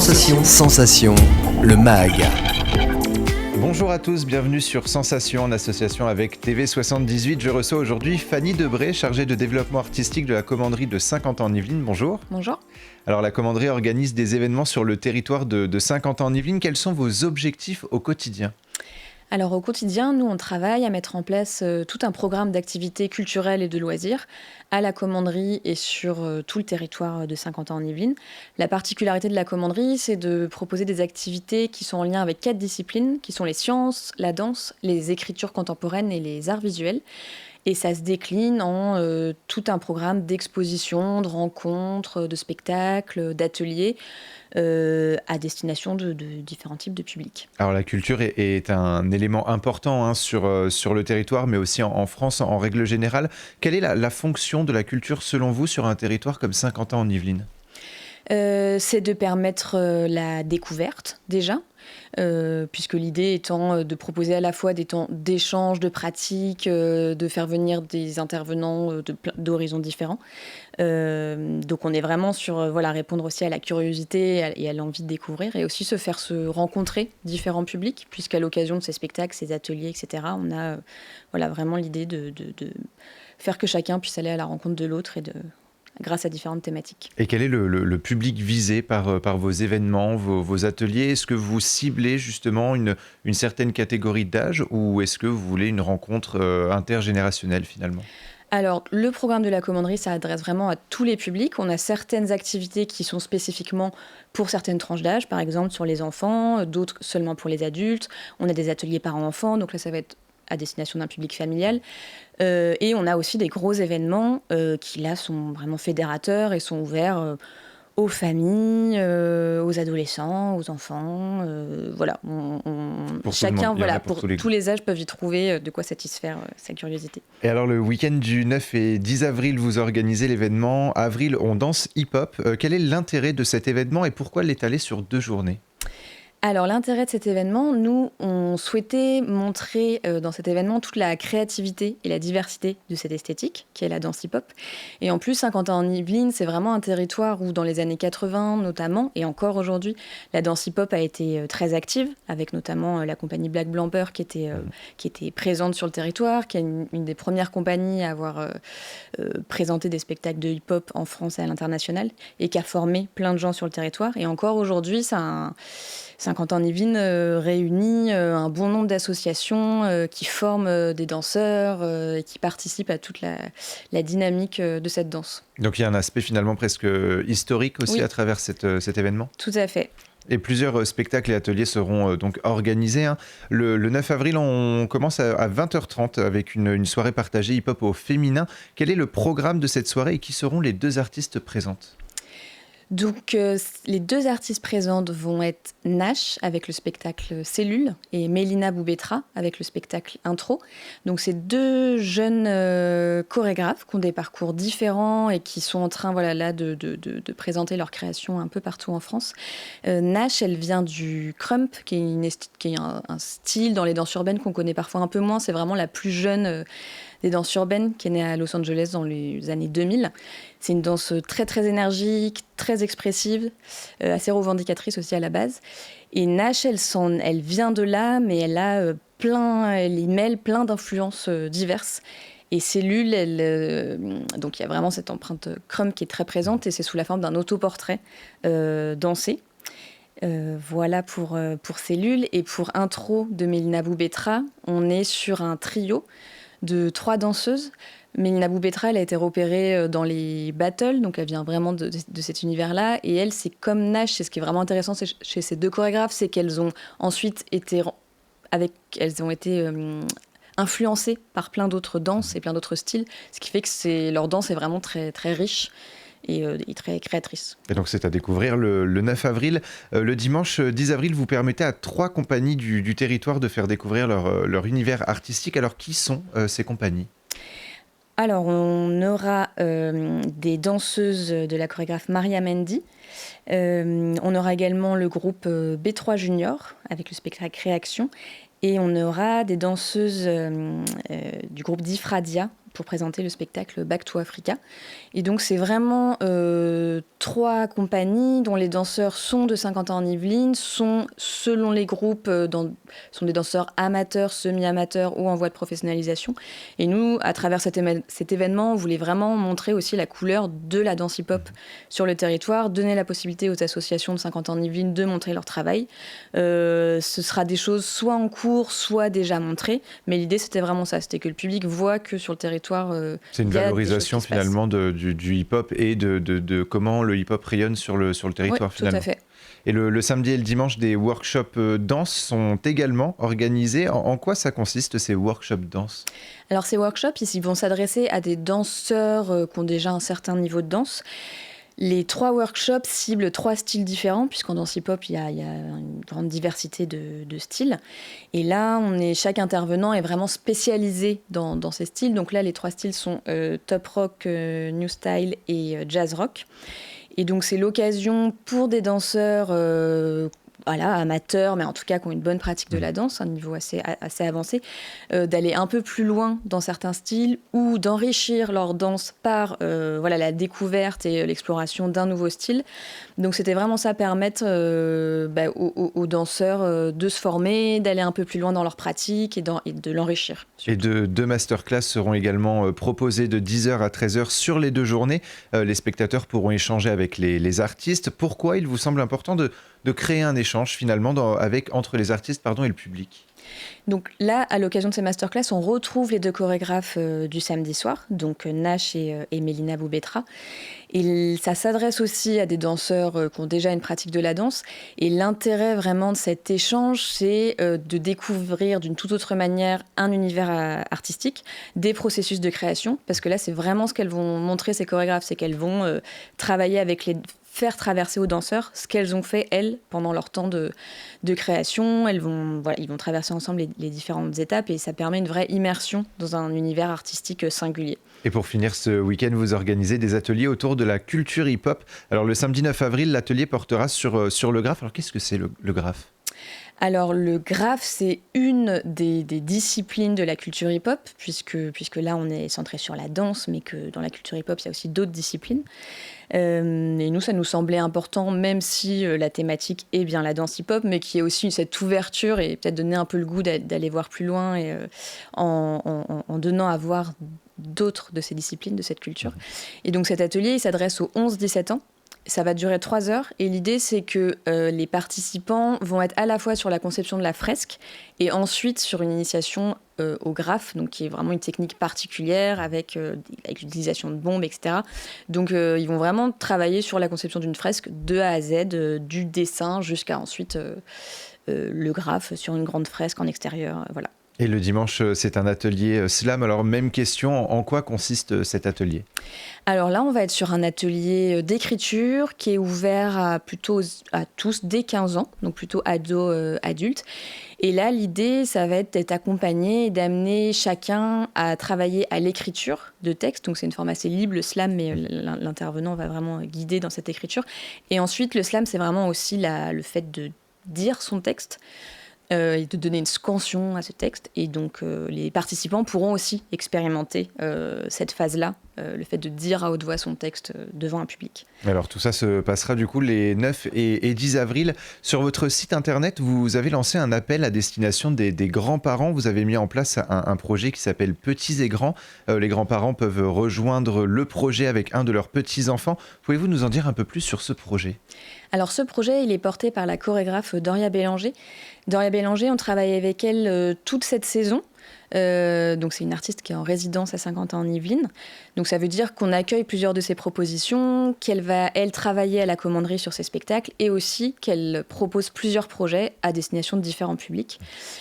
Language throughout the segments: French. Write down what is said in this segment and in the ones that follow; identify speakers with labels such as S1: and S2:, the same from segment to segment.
S1: Sensation, le MAG.
S2: Bonjour à tous, bienvenue sur Sensation en association avec TV78. Je reçois aujourd'hui Fanny Debré, chargée de développement artistique de la commanderie de Saint-Quentin-en-Yvelines. Bonjour.
S3: Bonjour.
S2: Alors la commanderie organise des événements sur le territoire de Saint-Quentin-en-Yvelines. Quels sont vos objectifs au quotidien ?
S3: Alors au quotidien, nous on travaille à mettre en place tout un programme d'activités culturelles et de loisirs à la commanderie et sur tout le territoire de Saint-Quentin-en-Yvelines. La particularité de la commanderie, c'est de proposer des activités qui sont en lien avec 4 disciplines, qui sont les sciences, la danse, les écritures contemporaines et les arts visuels. Et ça se décline en tout un programme d'expositions, de rencontres, de spectacles, d'ateliers à destination de différents types de publics.
S2: Alors la culture est un élément important sur le territoire, mais aussi en France en règle générale. Quelle est la fonction de la culture selon vous sur un territoire comme Saint-Quentin-en-Yvelines ?
S3: C'est de permettre la découverte déjà, puisque l'idée étant de proposer à la fois des temps d'échange, de pratique, de faire venir des intervenants d'horizons différents. Donc on est vraiment sur répondre aussi à la curiosité et à l'envie de découvrir, et aussi se faire se rencontrer différents publics, puisqu'à l'occasion de ces spectacles, ces ateliers, etc., on a vraiment l'idée de faire que chacun puisse aller à la rencontre de l'autre grâce à différentes thématiques.
S2: Et quel est le public visé par vos événements, vos ateliers ? Est-ce que vous ciblez justement une certaine catégorie d'âge, ou est-ce que vous voulez une rencontre intergénérationnelle finalement ?
S3: Alors, le programme de la commanderie, ça adresse vraiment à tous les publics. On a certaines activités qui sont spécifiquement pour certaines tranches d'âge, par exemple sur les enfants, d'autres seulement pour les adultes. On a des ateliers parents-enfants, donc là, ça va être à destination d'un public familial. Et on a aussi des gros événements qui, là, sont vraiment fédérateurs et sont ouverts aux familles, aux adolescents, aux enfants. Chacun, pour tous les âges, peuvent y trouver de quoi satisfaire sa curiosité.
S2: Et alors, le week-end du 9 et 10 avril, vous organisez l'événement Avril, on danse hip-hop. Quel est l'intérêt de cet événement et pourquoi l'étaler sur 2 journées ?
S3: Alors l'intérêt de cet événement, nous, on souhaitait montrer dans cet événement toute la créativité et la diversité de cette esthétique, qui est la danse hip-hop. Et en plus, Saint-Quentin-en-Yvelines, c'est vraiment un territoire où, dans les années 80 notamment, et encore aujourd'hui, la danse hip-hop a été très active, avec notamment la compagnie Black Blamper qui était présente sur le territoire, qui est une des premières compagnies à avoir présenté des spectacles de hip-hop en France et à l'international, et qui a formé plein de gens sur le territoire. Et encore aujourd'hui, Saint-Quentin-en-Yvelines réunit un bon nombre d'associations qui forment des danseurs et qui participent à toute la dynamique de cette danse.
S2: Donc il y a un aspect finalement presque historique aussi à travers cet événement ?
S3: Tout à fait.
S2: Et plusieurs spectacles et ateliers seront donc organisés. Le 9 avril, on commence à 20h30 avec une soirée partagée hip-hop au féminin. Quel est le programme de cette soirée et qui seront les 2 artistes présentes ?
S3: Donc, les 2 artistes présentes vont être Nash avec le spectacle Cellule et Mélina Boubetra avec le spectacle Intro. Donc, c'est 2 jeunes chorégraphes qui ont des parcours différents et qui sont en train de présenter leur création un peu partout en France. Nash, elle vient du crump, qui est un style dans les danses urbaines qu'on connaît parfois un peu moins. C'est vraiment la plus jeune des danses urbaines, qui est née à Los Angeles dans les années 2000. C'est une danse très très énergique, très expressive, assez revendicatrice aussi à la base. Et Nash, elle vient de là, mais elle y mêle plein d'influences diverses. Et Cellule, donc il y a vraiment cette empreinte crump qui est très présente, et c'est sous la forme d'un autoportrait dansé. Voilà pour Cellule. Et pour Intro de Mélina Boubetra, on est sur un trio de 3 danseuses. Mélina Boubetra, elle a été repérée dans les battles, donc elle vient vraiment de cet univers-là. Et elle, c'est comme Nash, c'est ce qui est vraiment intéressant chez ces 2 chorégraphes, c'est qu'elles ont ensuite été influencées par plein d'autres danses et plein d'autres styles, ce qui fait que leur danse est vraiment très, très riche et très créatrice.
S2: Et donc c'est à découvrir le 9 avril. Le dimanche 10 avril, vous permettez à 3 compagnies du territoire de faire découvrir leur univers artistique. Alors qui sont ces compagnies ?
S3: Alors on aura des danseuses de la chorégraphe Maria Mendy. On aura également le groupe B3 Junior avec le spectacle Réaction. Et on aura des danseuses du groupe Difradia, pour présenter le spectacle Back to Africa. Et donc c'est vraiment 3 compagnies dont les danseurs sont de Saint-Quentin-en-Yvelines, sont selon les groupes, sont des danseurs amateurs, semi-amateurs ou en voie de professionnalisation. Et nous, à travers cet événement, on voulait vraiment montrer aussi la couleur de la danse hip-hop sur le territoire, donner la possibilité aux associations de Saint-Quentin-en-Yvelines de montrer leur travail. Ce sera des choses soit en cours, soit déjà montrées, mais l'idée c'était vraiment ça, c'était que le public voit que sur le territoire
S2: c'est une valorisation finalement du hip-hop et de comment le hip-hop rayonne sur le territoire,
S3: oui,
S2: finalement.
S3: tout à fait.
S2: Et le samedi et le dimanche, des workshops danse sont également organisés. En quoi ça consiste, ces workshops danse?
S3: Alors ces workshops, ils vont s'adresser à des danseurs qui ont déjà un certain niveau de danse. Les 3 workshops ciblent 3 styles différents, puisqu'en danse hip-hop, il y a une grande diversité de styles. Et là, chaque intervenant est vraiment spécialisé dans ces styles. Donc là, les 3 styles sont top rock, new style et jazz rock. Et donc c'est l'occasion pour des danseurs amateurs, mais en tout cas qui ont une bonne pratique de la danse, un niveau assez avancé, d'aller un peu plus loin dans certains styles ou d'enrichir leur danse par la découverte et l'exploration d'un nouveau style. Donc c'était vraiment ça, permettre aux danseurs de se former, d'aller un peu plus loin dans leur pratique et de l'enrichir.
S2: Et 2 masterclass seront également proposées de 10h à 13h sur les 2 journées. Les spectateurs pourront échanger avec les artistes. Pourquoi il vous semble important de créer un échange finalement entre les artistes et le public?
S3: Donc là, à l'occasion de ces masterclass, on retrouve les 2 chorégraphes du samedi soir, donc Nash et Mélina Boubetra. Et ça s'adresse aussi à des danseurs qui ont déjà une pratique de la danse. Et l'intérêt vraiment de cet échange, c'est de découvrir d'une toute autre manière un univers artistique, des processus de création. Parce que là, c'est vraiment ce qu'elles vont montrer, ces chorégraphes, c'est qu'elles vont travailler faire traverser aux danseurs ce qu'elles ont fait, elles, pendant leur temps de création. Ils vont traverser ensemble les différentes étapes et ça permet une vraie immersion dans un univers artistique singulier.
S2: Et pour finir ce week-end, vous organisez des ateliers autour de la culture hip-hop. Alors le samedi 9 avril, l'atelier portera sur le graphe. Alors qu'est-ce que c'est le graphe ?
S3: Alors le graphe, c'est une des disciplines de la culture hip-hop, puisque là on est centré sur la danse, mais que dans la culture hip-hop, il y a aussi d'autres disciplines. Et nous, ça nous semblait important, même si la thématique est bien la danse hip-hop, mais qui est aussi cette ouverture et peut-être donner un peu le goût d'aller voir plus loin et, en donnant à voir d'autres de ces disciplines, de cette culture. Et donc cet atelier, il s'adresse aux 11-17 ans. Ça va durer 3 heures et l'idée c'est que les participants vont être à la fois sur la conception de la fresque et ensuite sur une initiation au graphe, donc qui est vraiment une technique particulière avec l'utilisation de bombes, etc. Donc ils vont vraiment travailler sur la conception d'une fresque de A à Z, du dessin jusqu'à ensuite le graphe sur une grande fresque en extérieur, voilà.
S2: Et le dimanche, c'est un atelier slam. Alors, même question, en quoi consiste cet atelier ?
S3: Alors là, on va être sur un atelier d'écriture qui est ouvert à tous dès 15 ans, donc plutôt ados, adultes. Et là, l'idée, ça va être d'être accompagné et d'amener chacun à travailler à l'écriture de texte. Donc c'est une forme assez libre, le slam, mais l'intervenant va vraiment guider dans cette écriture. Et ensuite, le slam, c'est vraiment aussi le fait de dire son texte. Et de donner une scansion à ce texte. Et donc, les participants pourront aussi expérimenter cette phase-là, le fait de dire à haute voix son texte devant un public.
S2: Alors, tout ça se passera du coup les 9 et 10 avril. Sur votre site internet, vous avez lancé un appel à destination des grands-parents. Vous avez mis en place un projet qui s'appelle Petits et Grands. Les grands-parents peuvent rejoindre le projet avec un de leurs petits-enfants. Pouvez-vous nous en dire un peu plus sur ce projet ?
S3: Alors ce projet, il est porté par la chorégraphe Doria Bélanger. Doria Bélanger, on travaille avec elle toute cette saison. Donc c'est une artiste qui est en résidence à Saint-Quentin-en-Yvelines. Donc ça veut dire qu'on accueille plusieurs de ses propositions, qu'elle va, elle, travailler à la commanderie sur ses spectacles et aussi qu'elle propose plusieurs projets à destination de différents publics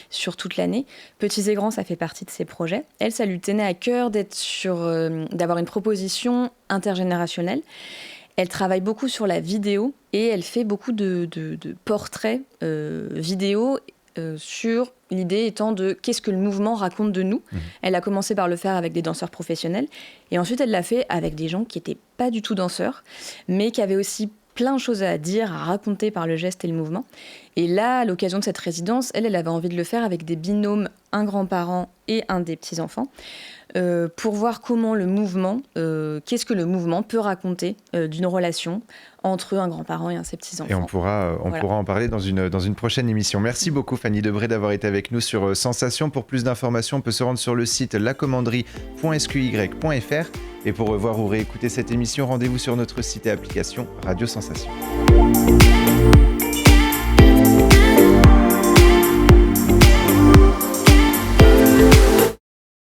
S3: sur toute l'année. Petits et Grands, ça fait partie de ces projets. Elle, ça lui tenait à cœur d'avoir une proposition intergénérationnelle. Elle travaille beaucoup sur la vidéo et elle fait beaucoup de portraits vidéo sur l'idée étant de qu'est-ce que le mouvement raconte de nous. Elle a commencé par le faire avec des danseurs professionnels et ensuite elle l'a fait avec des gens qui n'étaient pas du tout danseurs mais qui avaient aussi plein de choses à dire, à raconter par le geste et le mouvement. Et là, à l'occasion de cette résidence, elle avait envie de le faire avec des binômes, un grand-parent et un des petits-enfants. pour voir comment le mouvement, qu'est-ce que le mouvement peut raconter d'une relation entre un grand-parent et un de ses petits-enfants.
S2: Et on pourra en parler dans une prochaine émission. Merci beaucoup Fanny Debré d'avoir été avec nous sur Sensation. Pour plus d'informations, on peut se rendre sur le site lacommanderie.sqy.fr. Et pour revoir ou réécouter cette émission, rendez-vous sur notre site et application Radio Sensation.